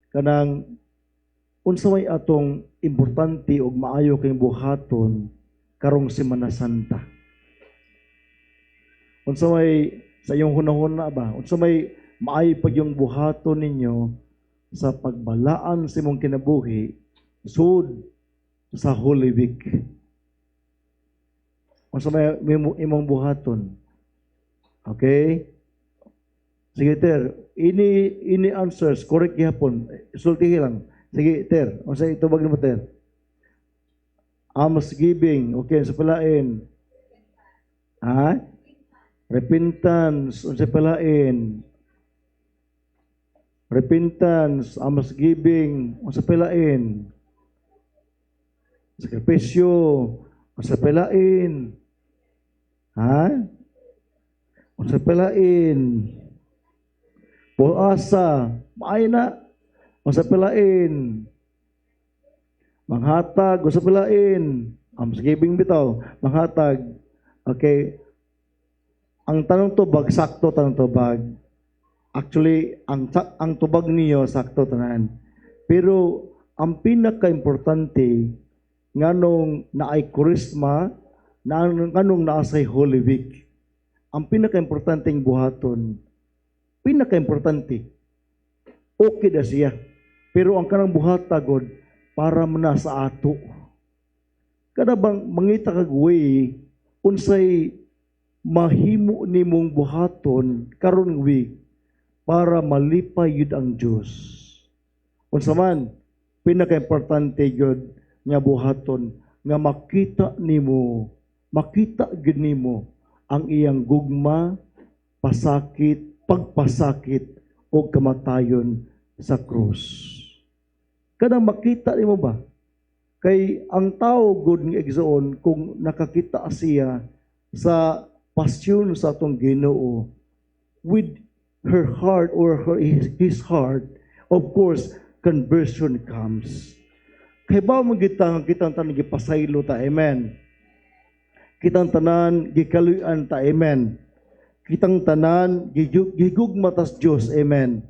kanang unsa may atong importante ug maayo kay buhaton karong Semana Santa. Unsa may sa iyong hunahuna ba? Unsa may maayo pag yung buhaton ninyo sa pagbalaan sa imong kinabuhi sud sa Holy Week. Unsa may imong buhaton? Okay? Sige, Ter. Ini answers. Correct gihapon. Sultihi lang. Sige, Ter. Unsa itubag nimo, Ter? Almsgiving. Okay, sa palain. Ha? Repentance. Unsa palain? Repentance. Almsgiving. Unsa palain? Sakripisyo. Unsa palain? Ha? Unsa palain? Puasa, maay na. Unsa palain? Manghatag, unsa palain? Almsgiving bitaw, manghatag. Okay. Ang tanong tubag, sakto tanong tubag. Actually, ang tubag niyo sakto tanan. Pero ang pinaka-importante nganong naay Kurisma, nganong naasay Holy Week. Ang pinaka-importanteng buhaton, pinaka-importante, okay na siya. Pero ang kanang buhatagod, para muna sa ato. Kada bang mangita kag way, unsay mahimo nimong buhaton karon week para malipay yun ang Diyos. Unsa man, pinaka-importante yun nga buhaton, nga makita gid nimo ang iyang gugma, pasakit, pagpasakit o kamatayon sa krus. Kanang makita nimo ba? Kay ang tao gud nga igsoon kung nakakita siya sa pasyon sa atong Ginoo with her heart or his heart, of course, conversion comes. Kay ba mo kitang tanan gipasaylo ta, amen. Kitang tanan gikaluyan ta, amen. Kitang tanan gigugma ta sa Dios, amen.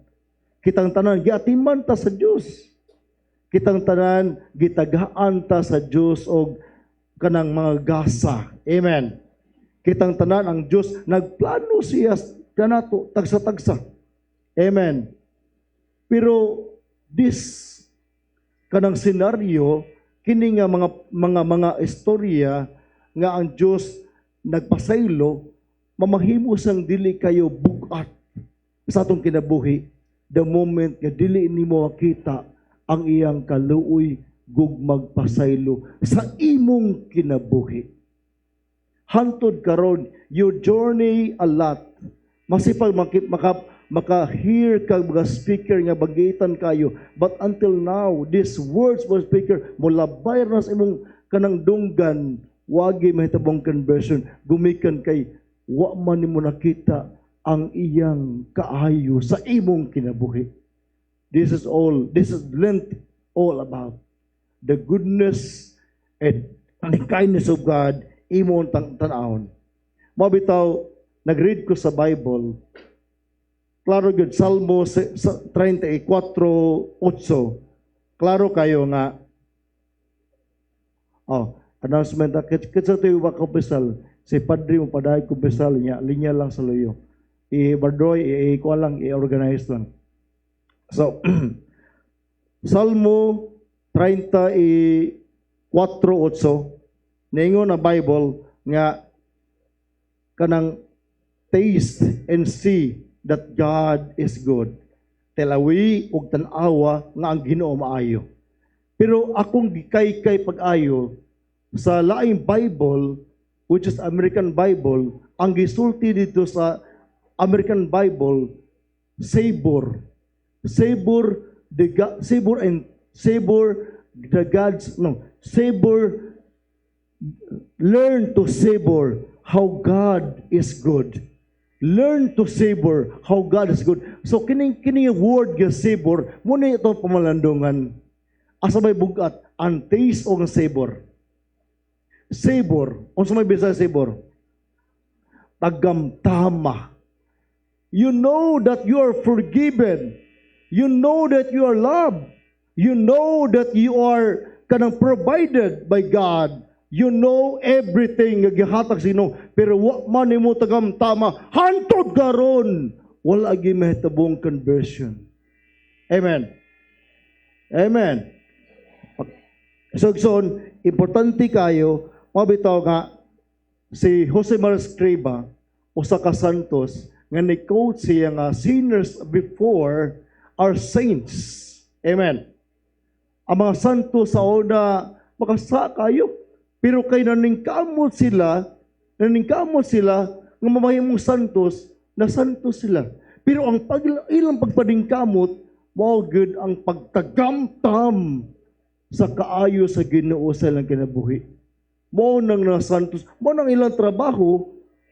Kitang tanan giatiman ta sa Dios. Kitang tanan gitagaan ta sa Dios og kanang mga gasa, amen. Kitang tanan ang Dios nagplano siya kanato tagsa-tagsa, amen. Pero this kanang senaryo kini nga mga istorya nga ang Dios nagpasaylo mamahimo sang dili kayo bugat sa atong kinabuhi the moment nga dili nimo makita ang iyang kaluoy gugmag pasaylo sa imong kinabuhi. Hantod karon you journey a lot. Masipag maka-hear kag mga speaker nga bagitan kayo. But until now, these words mga speaker, mulabay na sa imong kanang dunggan, wagi mahitabong conversion, gumikan kay, wa man nimo nakita ang iyang kaayo sa imong kinabuhi. This is Lent all about. The goodness and the kindness of God, imong tanawon. Mabitaw, nag-read ko sa Bible, klaro yun, Salmo 34:8. Klaro kayo nga, announcement, kitsa ito yung kumpisal, si Padre mo padahay kumpisal niya, linya lang sa luyo. I-bardoy, i-kuha lang, i-organize lang. So, Salmo 34:8, naingon na Bible nga, kanang taste and see that God is good. Telawi ug tan-awa nga ang Ginoo maayo. Pero akong gikay-kay pag-ayo sa laing Bible, which is American Bible, ang gisulti dito sa American Bible, savor learn to savor how God is good. Learn to savor how God is good. So kini word nga savor, muna itong pamalandungan. Asa may bugat, ang taste o ang savor. Savor, unsa may bisa savor? Tagamtama. You know that you are forgiven. You know that you are loved. You know that you are kanang provided by God. You know everything nga gihatag sino, pero wa man nimo tagam tama hantod karon wala gi mahitabong conversion. Amen. Amen. So, importante kayo, mabitaw nga, si Jose Maria Escriba, usa ka santos, nga ni-quote siya nga, sinners before are saints. Amen. Ang mga santos sa una, makasa kayo, pero kay naningkamot sila, nga mamahimong santos, na santos sila. Pero ang ilang pagpadingkamot, more good ang pagtagamtam sa kaayo sa Ginoo sa ilang kinabuhi. Mo nang nasantos, mo nang ilang trabaho,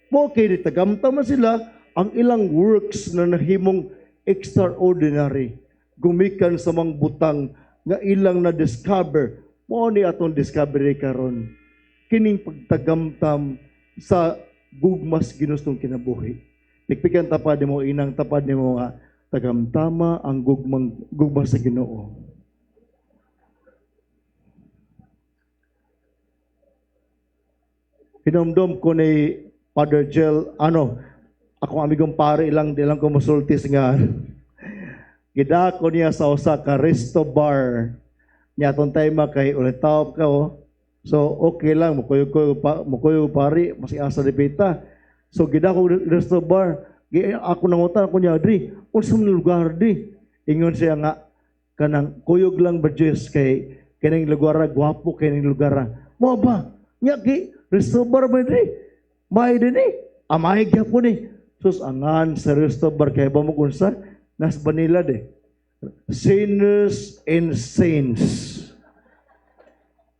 mo kay tagamtam sila ang ilang works na nahimong extraordinary. Gumikan sa mga butang nga ilang na-discover. Mo ni atong discovery karon. Kining pagtagamtam sa gugmas ginustong kinabuhi. Pikpikan tapad mo, inang tapad mo nga, tagamtama ang gugmas sa Ginoo. Hinomdom ko ni Father Gel, akong amigong pare ilang ko musultis nga. Gidako niya sa usa ka resto bar. Niya atong time kay ulitaw ka So okay lang mukuyo pare mas asa dipita. So gidako resto bar. Ako nangutan ko niya diri, unsa man lugar di? Ingon siya nga kanang kuyog lang Burgess kay kining lugar gwapo kining lugar. Mo ba? Nya gi resto bar ba di? May din amay gyapon ni. Sus angan sa resto bar kay ba mo kunsa nas Manila de. Sinners and saints.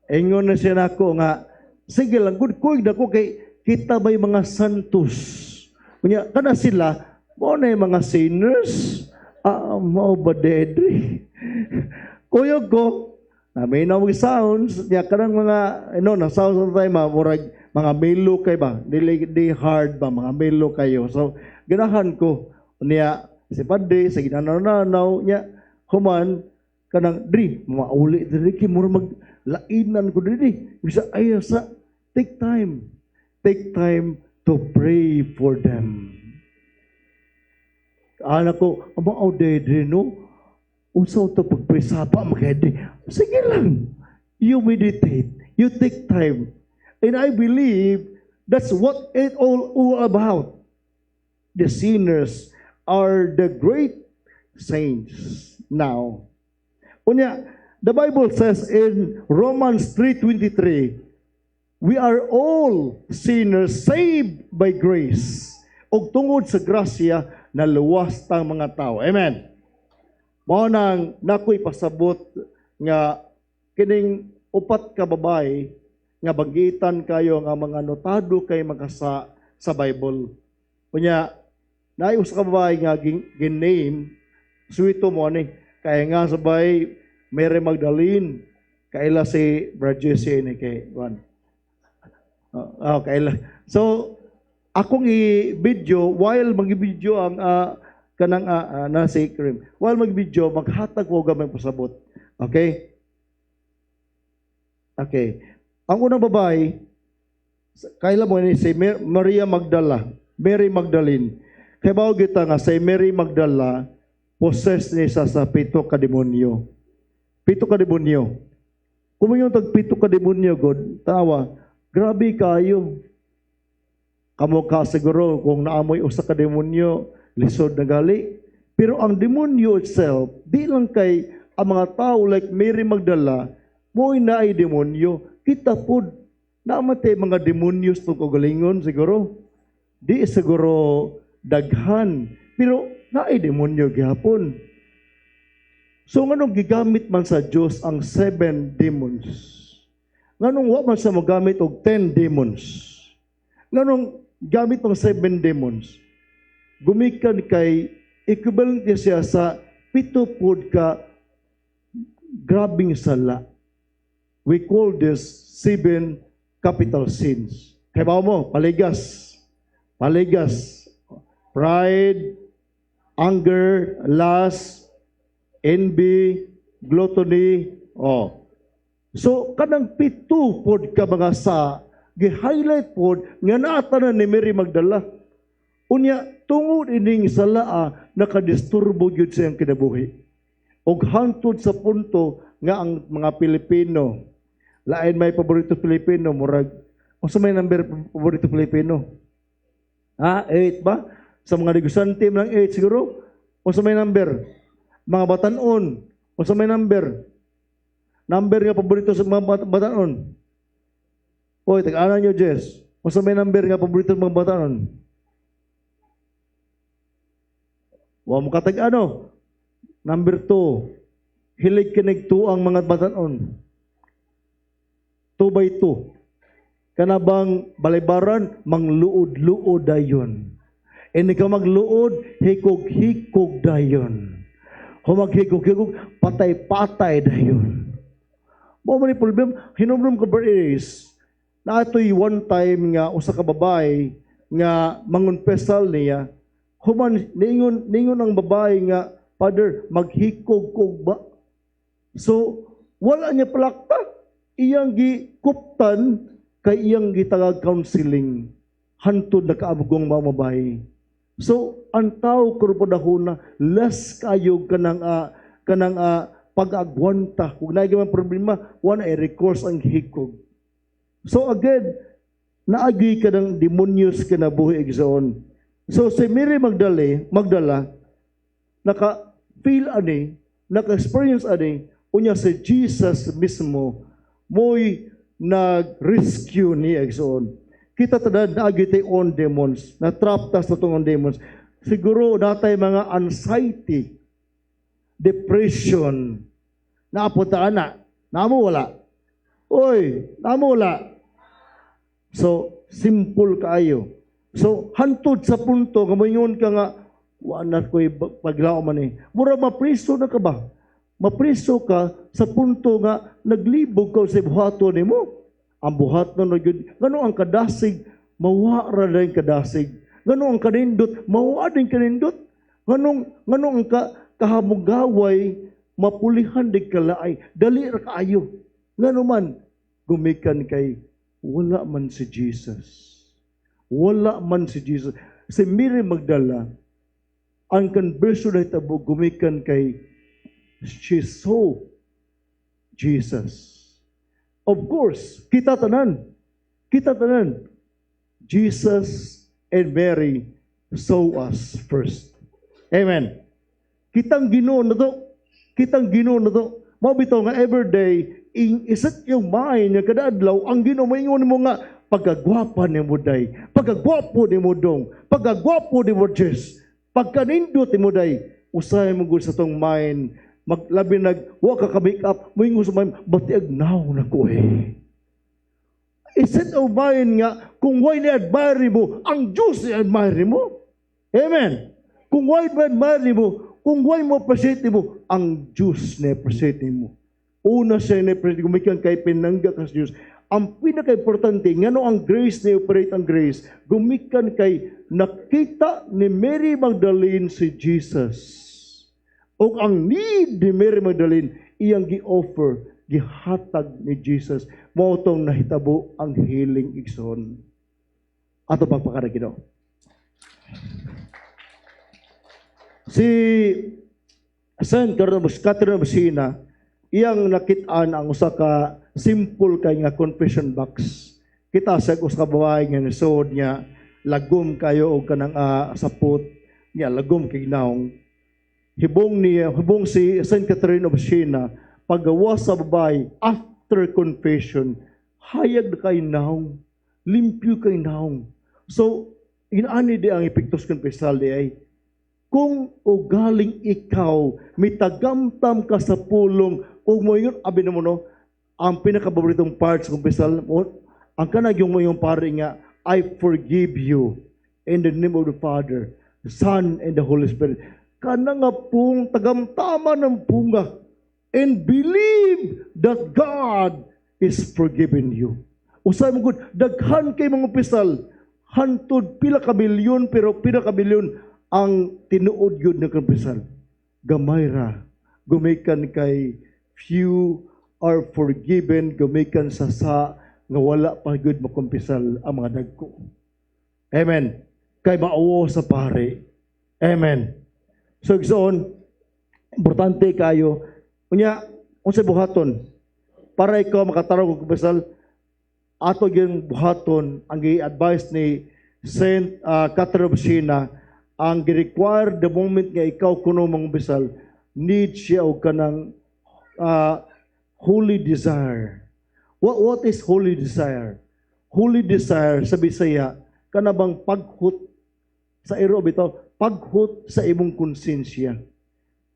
Ingon na siya nako nga sige lang good kuy dako kay kita bay mga santos. Kunya kada sila mo na mga sinners. Mao ba dedri? Kuyog ko may na sounds niya kanang mga na sounds of time murag mga melo kay ba di hard ba mga melo kayo. So ganahan ko niya si Padre sa ginananaw niya human kanang dri mauli diri ki mura maglainan ko diri bisa ayo sa take time to pray for them. Anak ko mao diri no unsa to pagpresapa magedi. Sige lang. You meditate. You take time. And I believe that's what it all about. The sinners are the great saints now. Unya, the Bible says in Romans 3:23, we are all sinners saved by grace. Og tungod sa grasya na luwas tang mga tao. Amen. Mao nang nakoy pasabot nga kining upat ka babae nga bagitan kayo nga mga notado kay makasa sa Bible. Kunya naay usa ka babae nga gin-name suwito mo ni kay nga sabay Mary Magdalene kaila si Burgess ni kay Juan. Kaila. So akong i-video while mag-video ang kanang na si Karim. While mag-video, maghatag ko gamay pasabot. Okay? Okay. Ang unang babae, kaila mo ni si Maria Magdala, Mary Magdalene. Kaya ba kita nga si Mary Magdala, possessed niya sa 7 ka demonyo. 7 ka demonyo. Kung yung tag 7 ka demonyo, God, tawa, grabe kayo. Kamo ka siguro kung naamoy usa ka demonyo, lisod na gali. Pero ang demonyo itself, di lang kay ang mga tao like Mary Magdala, mo'y na ay demonyo. Kita po, namatay mga demonyo sa kagalingon siguro. Di siguro daghan. Pero na ay demonyo gihapon. So nganong gigamit man sa Diyos ang 7 demons? Nganong wa man sa magamit og 10 demons? Nganong gamit ang 7 demons? Gumikan kay equivalent siya sa 7 ka grabing sala. We call this 7 capital sins. Kaya ba mo? Paligas. Pride, anger, lust, envy, gluttony, oh. So, kanang pito pod ka mga sa, gi-highlight pod, nga naata na ni Mary Magdala. Unya, tungod ining salaa, nakadisturbo yun sa iyang kinabuhi. Og hantod sa punto, nga ang mga Pilipino, lain may paborito Pilipino, murag, o sa may number paborito Pilipino? 8 ba? Sa mga negosante lang 8 siguro? O sa may number? Mga batanon, o sa may number? Number nga paborito sa mga batanon. Oy, tag-ana nyo, Jess. O sa may number nga paborito sa mga batanon. Wa mo katag-ano. Number 2. Hilig kinig 2 ang mga batanon. 2 by 2. Kanabang balibaran, mangluod-luod dayon. Hindi ka magluod, hikog-hikog dayon. Humaghikog-hikog, patay-patay dayon. Mo man problem, hinumdum ko ba is na ato'y one time nga usa ka babae nga mangunpesal niya, human ningon ang babae nga, Father, maghikog-kog ba? So, wala niya palakta. Iyang gikuptan kay iyang gitagag counseling. Hantod na kaabugong mga babae. So, ang tao kurpadahuna, less kayo kanang pag-agwanta. Kung naiging problema, one ay recourse ang hikog. So again, naagi ka ng demonyos ka na buhi igsoon. So si Mary Magdala, naka-feel ani, naka-experience ani, unya si Jesus mismo, mo'y nag-rescue ni igsoon. Kita tada naagi tayo on demons, na-trap tas na itong on demons. Siguro natay mga anxiety, depression, naapuntaan na, namo wala. Oy, namo wala. So, simple kaayo. So, hantod sa punto, kamayungon ka nga, wala ko'y paglao man eh. Mura, mapriso na ka ba? Mapriso ka sa punto nga, naglibog ka sa buhato ni mo. Ang buhat na nagyod. Gano'n ang kadasig, mawara na yung kadasig. Gano'n ang kanindot, mawara din kanindot. Gano'n ang kahamugaway, mapulihan din kalaay. Dali ra kaayo. Gano'n man, gumikan kay wala man si Jesus. Wala man si Jesus. Si Mary Magdala, ang conversion na itabo, gumikan kay she saw Jesus. Of course, kita tanan. Jesus and Mary saw us first. Amen. Kitang Ginoo na to. Mabitaw nga everyday, iset yung mind nga kada adlaw ang Ginoo maingon mo nga pagkagwapa ni mo day, pagkagwapo ni mo dong, pagkagwapo ni mo Jess, pagkanindot ni mo day, usay mo gud sa tong mind, maglabi wa ka make up, moingon sa mind, batiag now na ko eh. Iset yung mind nga kung why ni admire mo, ang Diyos ni admire mo. Amen. Kung why ni admire mo, kung why mo appreciate mo, ang Diyos na appreciate mo. Una siya na appreciate, gumikan kay pinangga ka sa Diyos. Ang pinaka-importante, ngano ang grace na operate ang grace, gumikan kay nakita ni Mary Magdalene si Jesus. O ang need ni Mary Magdalene, iyang gi-offer, gihatag ni Jesus. Motong nahitabo ang healing igsoon. Ato pagpakaragino. Si Saint Catherine of Siena, iyang nakitaan ang usa ka simple kay nga confession box. Kita sa usa ka babae nga nisod niya lagom kayo og kanang sapot niya lagom kay naong. Hibong si Saint Catherine of Siena paggawa sa babae after confession hayag na kay naong, limpyo kay naong. So inaani di ang epektos confessal di ay kung ugaling ikaw, mitagamtam ka sa pulong, o mo yun, abi na mo no, ang pinakababoritong part sa kumpisal, ang kanag yung mo yung pari nga, I forgive you in the name of the Father, the Son, and the Holy Spirit. Kana nga pong tagamtama ng punga, and believe that God is forgiving you. Usay mo good, daghan kay mga kumpisal, hantod pila ka bilyon, pero pila ka bilyon, ang tinuod yun na kumpisal. Gamay ra gumikan kay few are forgiven, gumikan sa nga wala pa gud makumpisal ang mga dagko. Amen. Kay mauwo sa pare. Amen. So igsoon, importante kayo unya unsay buhaton para ikaw makatarong og kumpisal, ato yung buhaton ang i-advise ni Saint Catherine of Siena, ang gi-require the moment nga ikaw kuno mangumbisal, need siya og kanang holy desire. What is holy desire? Holy desire sa Bisaya kanabang paghut sa iro bitaw, paghut sa imong konsensya.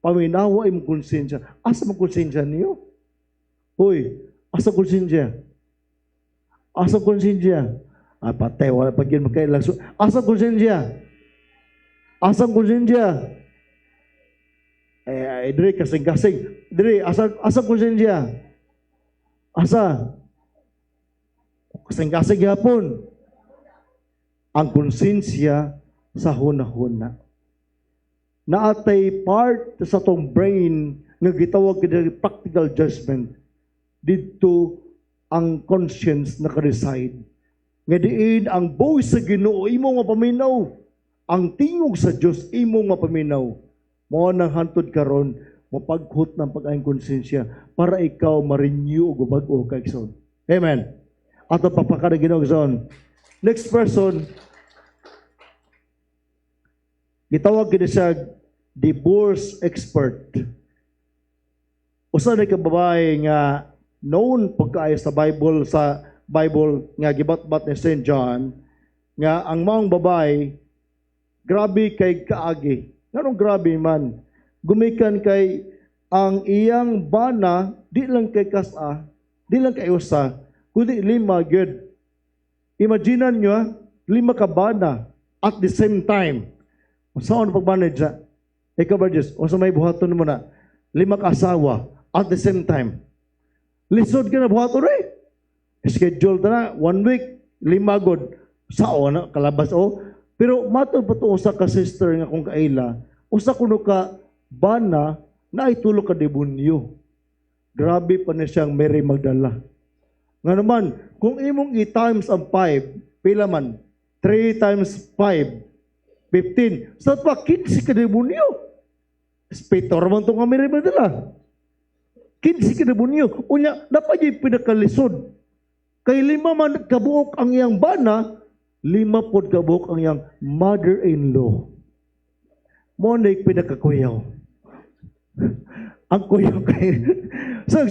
Paminawa imong konsensya. Asa mo konsensya niyo? Hoy, asa konsensya? Asa konsensya? Patay, wala pa yun magkailang. Asa konsensya? Asa konsensya? Diri kasing-kasing. Diri, asa konsensya? Asa? Kasing-kasing yapon. Ang konsensya sa huna-huna. Naatay part sa tong brain nga gitawag kini practical judgment. Dito ang conscience naka-reside. Nga diin ang buhay sa Ginoo imo nga paminaw. Ang tingog sa Dios imo nga paminaw. Mao nang hantod karon mapaghut ng pag-aing konsensya para ikaw ma-renew og bag-o kay igsoon. Amen. Ato papakada Ginoo igsoon. Next person, gitawag kini siya divorce expert. Usa ni ka babae nga known pagkaayo sa Bible nga gibat-bat ni St. John nga ang maong babae grabe kay kaagi. Nganong grabe man? Gumikan kay ang iyang bana di lang kay kasa, di lang kay usa, kundi 5 gyud. Imaginean nyo, 5 ka bana at the same time. Saan pag-manage siya? Ikaw ba Diyos? O sa may buhaton mo na, 5 ka asawa at the same time. Lisod ka na buhaton rin. Schedule na, 1 week, 5 god. Sao na, kalabas o. Pero matod pa ito usa ka sister nga kung kaila, usa kuno ka bana na itulog ka debunyo. Grabe pa na siyang Mary Magdala. Nga naman, kung imong i-times ang 5, pila man? 3 times 5, 15. Sa pa, 15 ka debunyo. Spetor man itong Mary Magdala. 15 ka debunyo. Unya, dapat yung pinakalisod. Kay 5 man kabuok ang iyang bana, 5 pod kabuok ang iyang mother-in-law. Mo na yung pinakakuyaw. Ang kuyaw kay... So,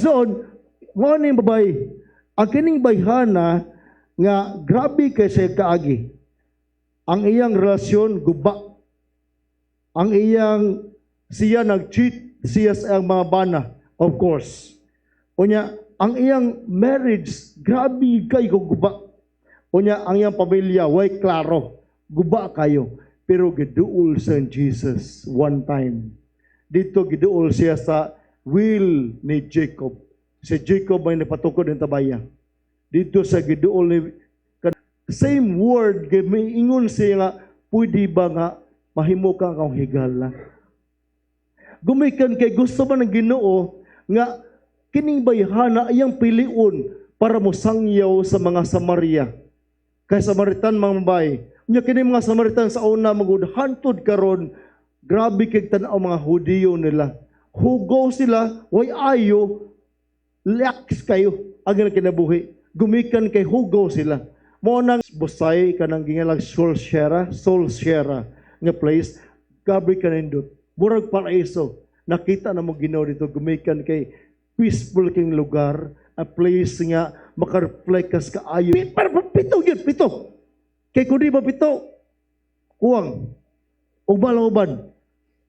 mo na yung babae. Ang kining bayhana nga grabe kay siya kaagi. Ang iyang relasyon guba. Ang iyang siya nag-cheat siya sa mga bana, of course. Unya, ang iyang marriage grabe kay guba. Unya, ang iyang pamilya way klaro, guba kayo. Pero giduol sa Jesus one time. Dito giduol siya sa will ni Jacob. Si Jacob ay napatukod ng tabaya. Dito sa giduol ni same word, may ingon siya nga, pwede ba nga mahimo ka kang higala? Gumikan kay gusto man ng Ginoo nga kining bayhana ayang piliun para mo sangyaw sa mga Samaria. Kay Samaritan mga babae. Nya kini mga Samaritan sa una magudhantod karon, grabe kay tan-aw mga Hudiyo nila. Hugo sila, way ayo, lax kayo ang kinabuhi. Gumikan kay Hugo sila. Mo nang busay kanang gingalag Sol Sierra nga place, gabi kanindot. Murag paraiso. Nakita na mo Ginoo dito gumikan kay peaceful king lugar, a place nga makareflect kas kaayo. Pito yun, pito. Kay kundi ba pito? Kuwang. Uban.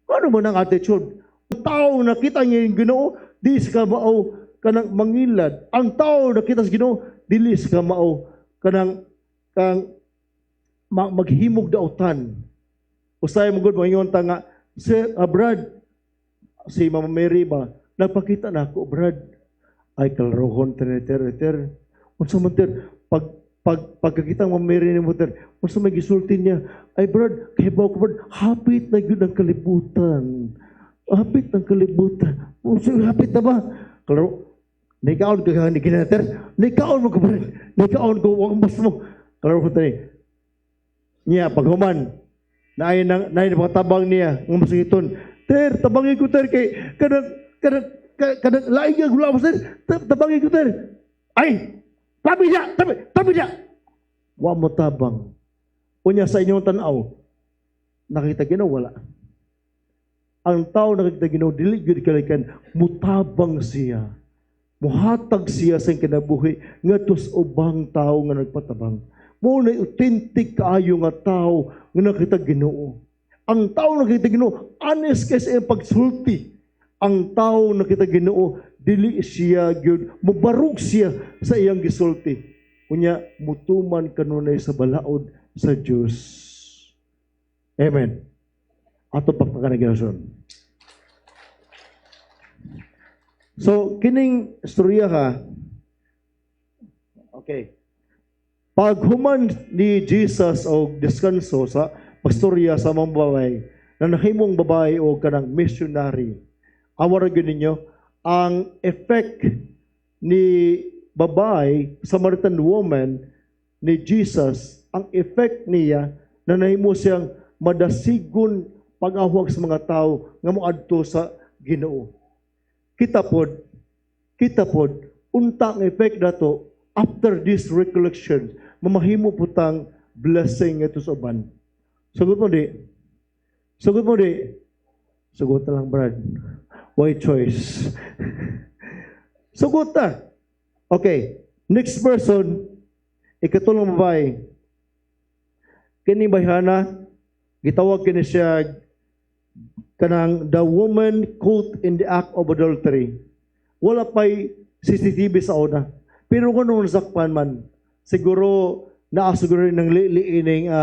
Ano man ang attitude? Ang tao nakita niya yung Ginoo, di sa kamao kanang mangilad. Ang tao nakita sa Ginoo, dili sa kamao kanang maghimog dautan. Usay mo gud moingon ta nga si Brad, si Mama Mary ba, nagpakita na ako, Brad, ay kalrohon ter. Unsa man ter pagkakita mo Mary ni mo ter, unsa may gisulti niya, ay Brad, kay ba ko Brad, hapit na gyud ang kalibutan. hapit ng kalibutan. Hapit na ba? Klaro, nikaon ka ni kinater, nikaon mo ka pa rin. Nikaon ko, wag mas mo. Klaro ko tani. Niya, paghuman, naay pagtabang niya, ng masigiton. Ter, tabangin ko ter, kay kanang laing nga gula mo ter, tabangin ko ter. Ay, tabi niya. Wa mo tabang. Unya sa inyong tanaw, nakita Ginoo wala. Ang tao nakita Ginoo dili gyud kalikan mutabang siya. Muhatag siya sa kinabuhi ngadto sa ubang tao nga nagpatabang. Mo na authentic kaayo nga tao nga nakita Ginoo. Ang tao nakita Ginoo honest kay sa iyang pagsulti. Ang tao nakita Ginoo dili siya gyud mubarug siya sa iyang gisulti. Kunya mutuman kanunay sa balaod sa Dios. Amen. Ato pagpakanagasyon. So, kining istorya ka, okay, pag human ni Jesus o deskanso sa pagstorya sa mga babae, na nahimong babae o kanang missionary, awara yun ninyo, ang effect ni babae, Samaritan woman, ni Jesus, ang effect niya, na nahimo siyang madasigon pag-awag sa mga tao nga moadto sa Ginoo. Kita pod, unta ang effect nato after this recollection, mamahimo putang blessing ito sa uban. Sagot mo di? Sagot na lang, Brad. Why choice? Sagot na. Okay. Next person, ikatulong babae. Kini bayhana, gitawag kini siya kanang the woman caught in the act of adultery. Wala pa'y CCTV sa una. Pero kung nung nasakpan man, siguro naasuguro rin ng liining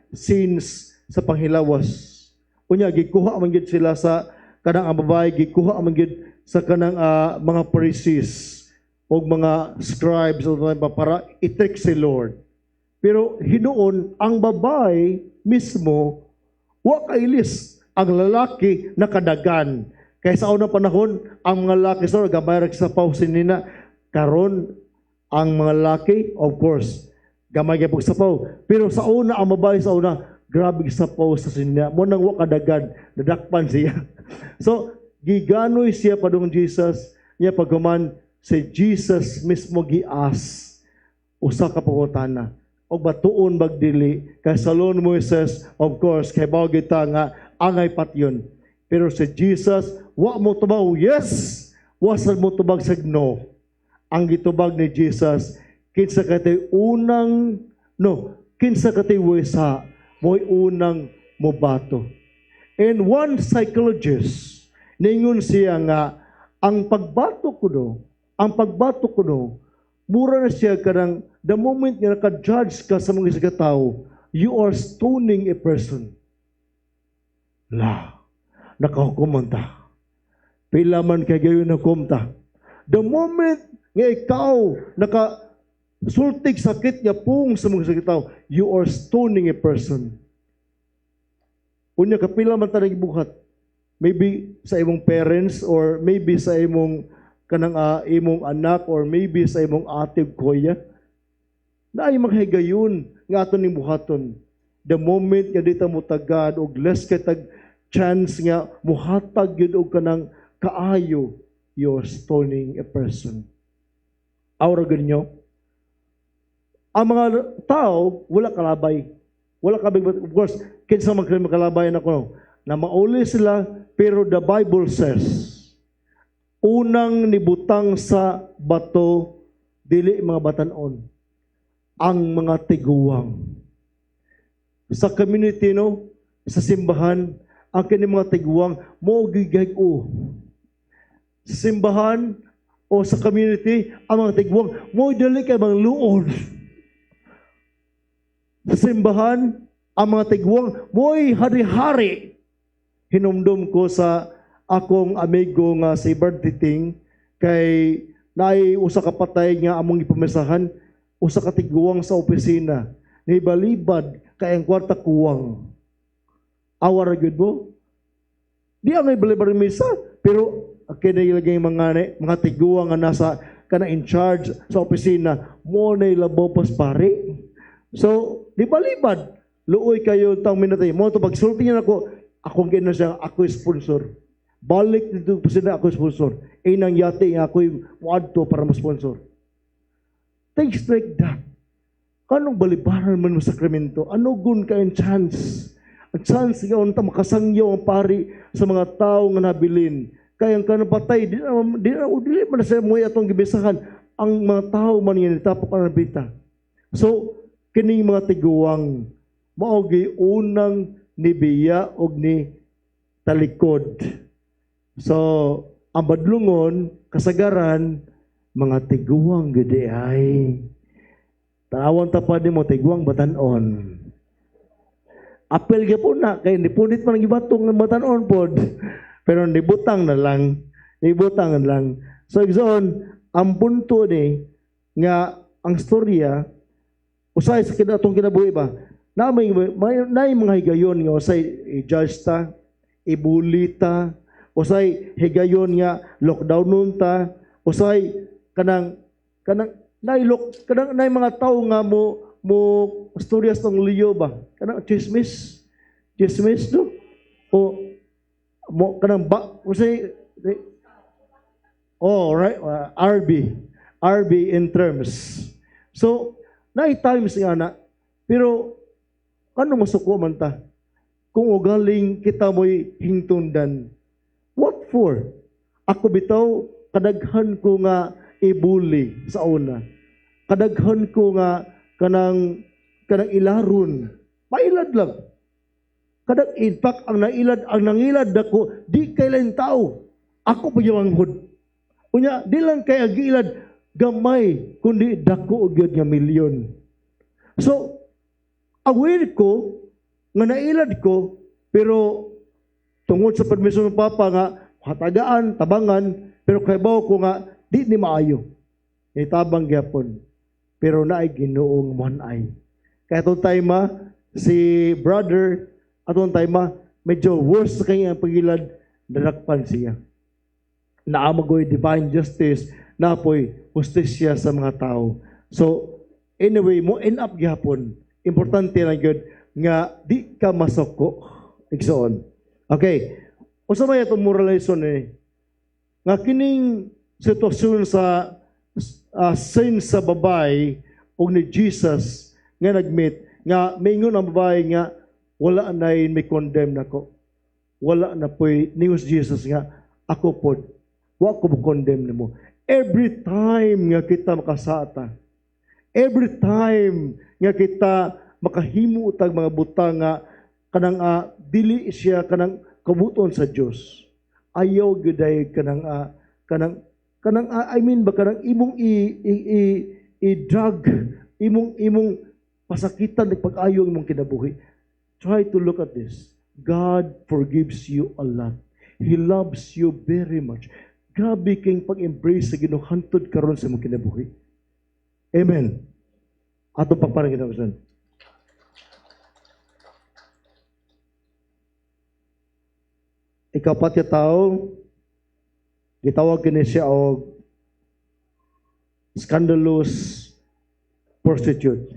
scenes sa panghilawas. Kunya, gikuha man gid sila sa kanang ang babae, gikuha man gid sa kanang mga Pharisees o mga scribes o para i-trick si Lord. Pero hinuon, ang babae mismo, wa kailis ang lalaki nakadagan. Kaya sa unang panahon, ang mga lalaki sa gamay sa pausin nina. Karon ang mga lalaki, of course, gamay kay sa pau. Pero sa una, ang babae sa una, grabe sa pau sa sinya. Mo nang wa kadagan, nadakpan siya. So, giganoy siya padung Jesus, niya pagkuman, si Jesus mismo gias, usa ka pangutana. O batuon bagdili, kay salon Moises, of course, kay bawa kita nga, angay patyon. Pero si Jesus, wa mo tubag, yes! Wasan mo tubag sa no. Ang gitubag ni Jesus, kinsa katay unang, kinsa katay wesa, mo'y unang mobato. And one psychologist, ningon siya nga, ang pagbato ko mura na siya kanang, the moment nga naka-judge ka sa mga tao, you are stoning a person. Nakahukuman ta. Pila man kay gayon na kumta. The moment nga ikaw nakasultig sakit niya pung sa mga sakit tao, you are stoning a person. Unya kapila man ta nagibuhat. Maybe sa imong parents or maybe sa imong kanang imong anak or maybe sa imong ate kuya. Naay maghigayon nga aton ning buhaton. The moment nga dita mo tagad og less kay tag chance nga muhatag yun og kanang kaayo, you're stoning a person. Aura ganyo. Ang mga tao, wala kalabay. Wala kabig, of course, kinsa magkalabay na ko, na mauli sila, pero the Bible says, unang nibutang sa bato, dili mga batanon, ang mga tiguwang. Sa community, sa simbahan, ang kanyang mga tiguwang, mo gigay-o. Sa simbahan o sa community, ang mga tiguwang, mo dali kay mga luod. Sa simbahan, ang mga tiguwang, mo'y hari-hari. Hinumdum ko sa akong amigo nga si Bertiting, kay naay usa ka patay nga among ipamisahan, usa ka tiguwang sa opisina, nibalibad kay ang kwarta kuwang. Awar gyud mo? Di ang ibalibar misa, pero kinilagay mga tiguang nga nasa kana in charge sa opisina, mo na ilabaw pas pare. So, di balibad, luoy kayo tang minatay. Mo to pagsulti niya akong gina siya, ako sponsor. Balik dito pa sila, ako sponsor. Nang yate nga ako'y muadto para ma-sponsor. Things like that. Kanong balibaran man mo sakramento? Ano gun ka in chance? Ang chance ka unta makasangyaw ang pari sa mga tao nga nabilin. Kaya ang kanang patay, di man na sa mga atong gibisahan, ang mga tao man yan, itapok ang nabita. So, kining mga tiguang, maogi unang nibiya og ni talikod. So, ang badlungon, kasagaran, mga tiguang gede ay. Tawon ta pa mo tiguang batanon. Apel gyud po na kay nipunit man ang gibatong ng batanon pod. Pero nibutang na lang, nibutang na lang. So igsoon, ang punto ni nga ang storya usay sa kinatong kinabuhi ba? Na may mga higayon nga usay i-judge ta, ibuli ta, usay higayon nga lockdown nun ta, usay kanang nailok kanang nay mga tao nga mo storyas tong liyo ba kanang chismis no o mo kanang ba usay right RB in terms so nay times nga na pero ano masuko man ta kung ugaling kita mo'y hingtundan what for ako bitaw kadaghan ko nga ibuli sa una. Kadaghan ko nga kanang ilaron. Mailad lang. In fact, ang nangilad ako, di kailan tao. Ako pa yung anghod. Unya, di lang kay agilad gamay, kundi dako og yun nga milyon. So, aware ko, nga nailad ko, pero tungod sa permiso ng Papa nga, hatagaan, tabangan, pero kaybaw ko nga, di ni maayo. Itabang gyapon. Pero naay Ginoong manay. Kaya itong time si brother, atong time medyo worse sa kanyang pagilad, narakpan siya. Naamagoy divine justice, napoy justisya sa mga tao. So, anyway, mo end up gyapon. Importante na yun, nga di ka masoko. Igsoon. Okay. Usa may itong moral lesson nga kining sitwasyon sa sin sa babae o ni Jesus nga nagmeet nga maingon ang babae nga wala na may condemn nako. Wala na po'y news Jesus nga ako pod wa ko condemn nimo. Every time nga kita makasata, every time nga kita makahimo tag mga butang nga kanang dili siya kanang kabuton sa Dios. Ayaw gyud kanang I mean ba kanang imong i-drug imong pasakitan ng pag-ayo imong kinabuhi. Try to look at this. God forgives you a lot. He loves you very much. Grabe kayong pag-embrace sa Ginoo hantod karon sa imong kinabuhi. Amen. Ato pagparang kinabusan. Ikapat ka tao, gitawag kini siya og scandalous prostitute.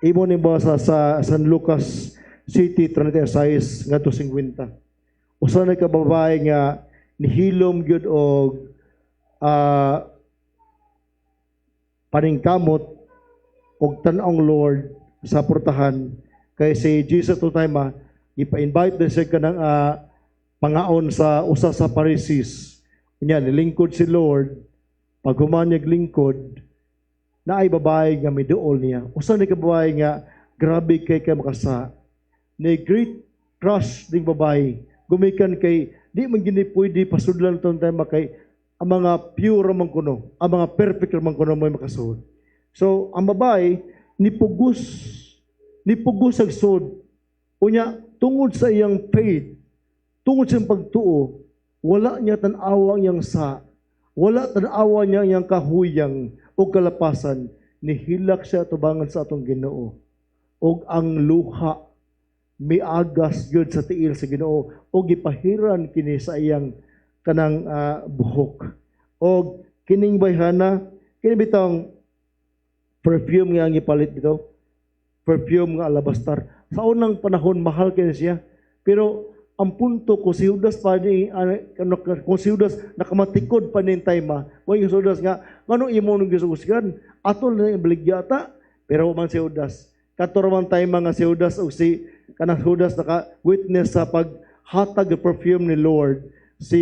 Imo ni basa sa San Lucas City 36 ngadto 50. Usa na ka babae nga nihilom gyud og paningkamot og tan-ong Lord sa portahan kay si Jesus to time ipa-invite din siya kanang pangaon sa usa sa Pharisees. Nya nilingkod si Lord, pag humanyag lingkod, na ay babae nga miduol niya. Usa ni ka babae nga grabe kay makasa. Ni great crush ding babae. Gumikan kay di man gini pwede pasudlan ton time kay ang mga pure man kuno, ang mga perfect man kuno may makasuod. So ang babae nipugos ang sud. Unya tungod sa iyang faith, tungod sa pagtuo, wala niya tan-awa niyang wala tan-awa niya iyang kahuyang o kalapasan, nihilak siya tubangan sa atong Ginoo. Og ang luha miagas gyud sa tiil sa Ginoo o gipahiran kini sa iyang kanang buhok. O kining bayhana, kini bitong perfume nga gipalit dito. Perfume nga alabastar. Sa unang panahon mahal kini siya. Pero ang punto ko si Judas pa ni kung si Judas nakamatikod pa nin time kung yung Judas nga ngano imo nung gisusgan atol na ibligyata pero man si Judas katurman time nga si Judas o si kanang Judas naka witness sa paghatag ng perfume ni Lord si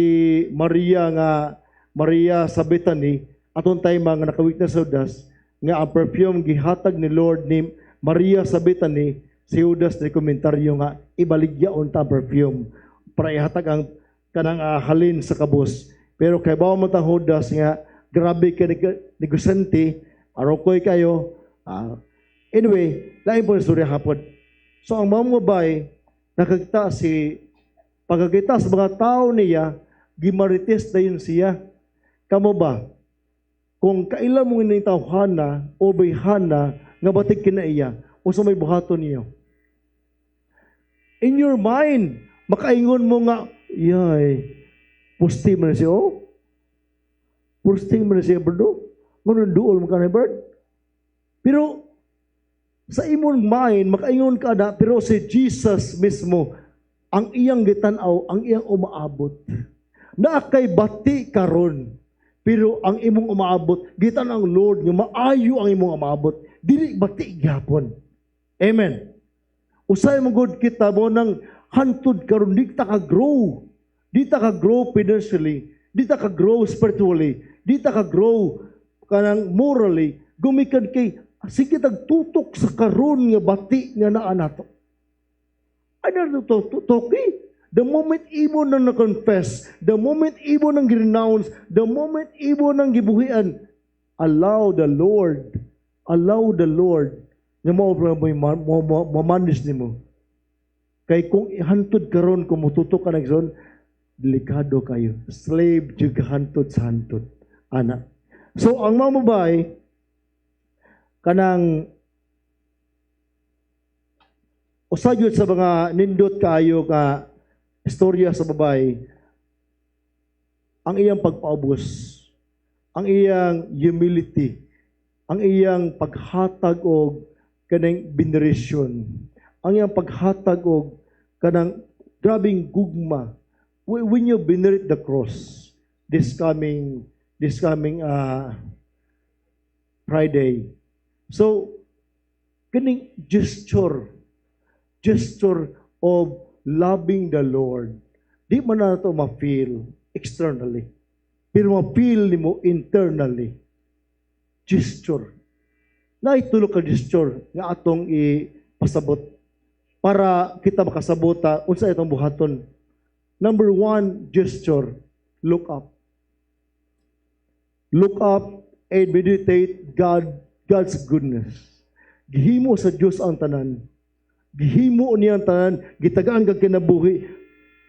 Maria sa Bethany aton time nga naka-witness si Judas nga ang perfume gihatag ni Lord ni Maria sa Bethany si Judas ni komentaryo nga ibaligyaon ta perfume para ihatag ang kanang halin sa kabus. Pero kay bawo mo ta Judas nga grabe ka negosante arokoy kayo. Anyway, lain po istorya hapon. So ang mga bay nakakita pagkakita sa mga tao niya gimarites dayon siya. Kamo ba? Kung kailan mo ining tawhana o bayhana nga batik kinaiya o sa may buhaton niyo. In your mind, makaingon mo nga, yay, pusti man siya, oh. Pusti man siya, birdo. Ngunit duol mo ka na, bird. Pero, sa imong mind, makaingon ka na, pero si Jesus mismo, ang iyang gitanaw, ang iyang umaabot. Na kay bati karon, pero ang imong umaabot, gitan ang Lord, nga maayo ang imong umaabot, dili bati gyapon. Amen. Usay mo good kita mo nang hantud karon di ta ka grow. Di ta ka grow financially, di ta ka grow spiritually, di ta ka grow kanang morally. Gumikan kay sige tagtutok sa karon nga bati nga naa nato. Ano to toki? The moment imo nang na-confess, the moment imo nang gi-renounce, the moment imo nang gibuhian, allow the Lord nga mamanis nimo. Kay kung hantod karon kung mututok ka nagson, delikado kayo. Slave jud hantod sa hantod. Ana. So ang mga babae kanang usa jud sa mga nindot kayo ka istorya sa babae ang iyang pagpaubos, ang iyang humility, ang iyang paghatag og kanang veneration, ang iyang paghatag og kanang grabing gugma when you venerate the cross this coming Friday. So kaning gesture of loving the Lord, di man na ito ma-feel externally, pero ma-feel nimo internally. Gesture. Naitulo ka gesture nga atong ipasabot para kita makasabota unsa itong buhaton. Number 1 gesture, look up. Look up and meditate God's goodness. Gihimo sa Dios ang tanan. Gihimo niya ang tanan, gitagaan kag kinabuhi.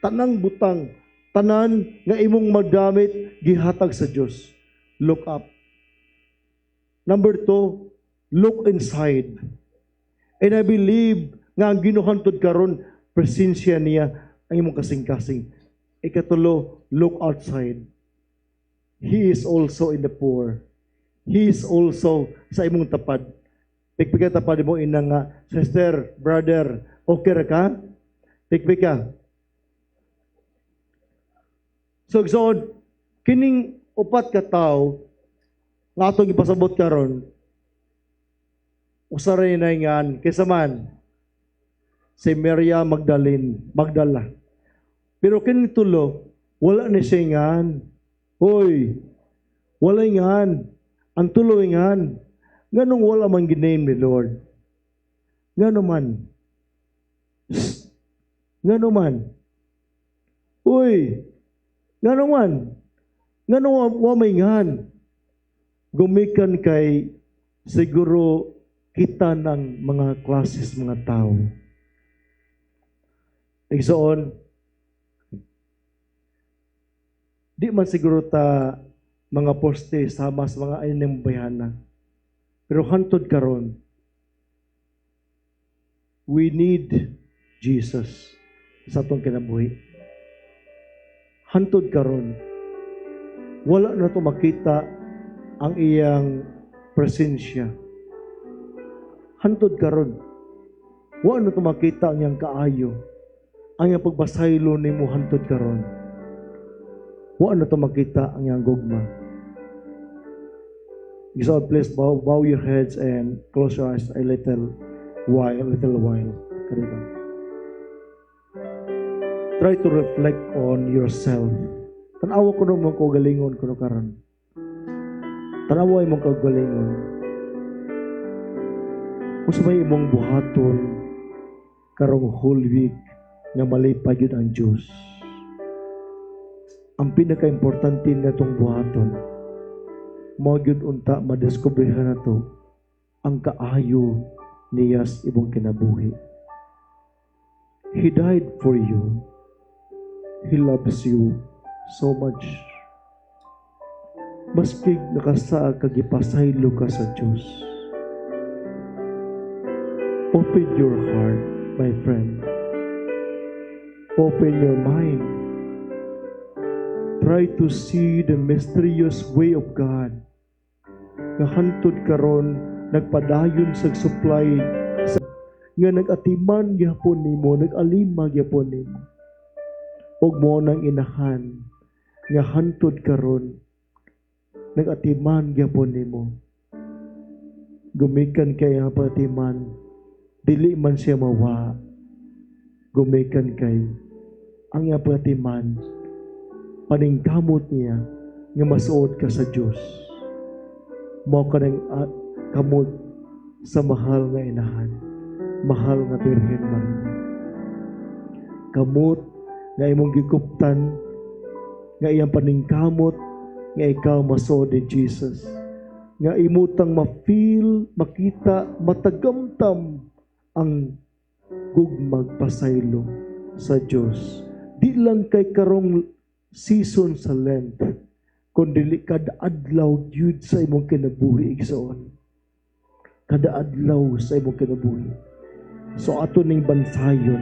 Tanang butang, tanan nga imong magdamit gihatag sa Dios. Look up. Number 2, look inside. And I believe nga ang ginuhantod karon presensya niya ang imong kasing-kasing. Ikatulo, look outside. He is also in the poor. He is also sa imong tapad. Pikpika tapad mo ina nga, sister, brother, okay ra ka? Pikpika. So, kining upat ka tao nga atong ipasabot karon usaray na yan kaysa man si Maria Magdala. Pero kini tulo wala ni siya ngan. Hoy, wala ngan. Ang tulo ngan. Nganong wala man giname ni Lord. Ngano man. Ngano man. Uy, ngano man. Ngano wa may ngan. Gumikan kay siguro kita ng mga klases, mga tao. Igsoon, di man siguro ta mga poste sama sa mga ayun ng bayana. Pero hantod karon, we need Jesus sa atong kinabuhi. Hantod karon, wala na to makita ang iyang presensya. Hantod karon, wala na to makita ang iyang kaayo. Ang iyang pagbasaylo nimo hantod karon. Wala na to makita ang iyang gugma. So please bow your heads and close your eyes a little while. Kanina. Try to reflect on yourself. Tanawa ko naman ko galingon ko karon. Tanawa imong kagalingon. Kung may imong buhaton karong whole week nga malipay yun ang Diyos. Ang pinaka-importante na itong buhaton, magyud unta madiskubrihan na to ang kaayo niya sa ibong kinabuhi. He died for you. He loves you so much. Maski nakasa kagipasaylo ka sa Diyos. Open your heart, my friend. Open your mind. Try to see the mysterious way of God. Ngahantod karon nagpadayon sa supply nga nag-atiman gyapon nimo, nag-alima gyapon nimo. Og mo nang inahan nga hantod karon nag-atiman gyapon nimo. Gumikan kay ang patiman, dili man siya mawa. Gumikan kay ang iyang patiman, paningkamot niya nga masuod ka sa Diyos. Mao ka ng kamot sa mahal nga inahan, mahal nga Birhen Maria. Kamot nga imong gikuptan, nga iyang paningkamot, nga ikaw masuod ni Jesus. Nga imutang ma-feel, makita, matagamtam ang gugmag pasaylo sa Diyos. Di lang kay karong season sa Lent, kundi kada adlaw gyud sa imong kinabuhi igsoon. Kada adlaw sa imong kinabuhi. So ato ning bansayon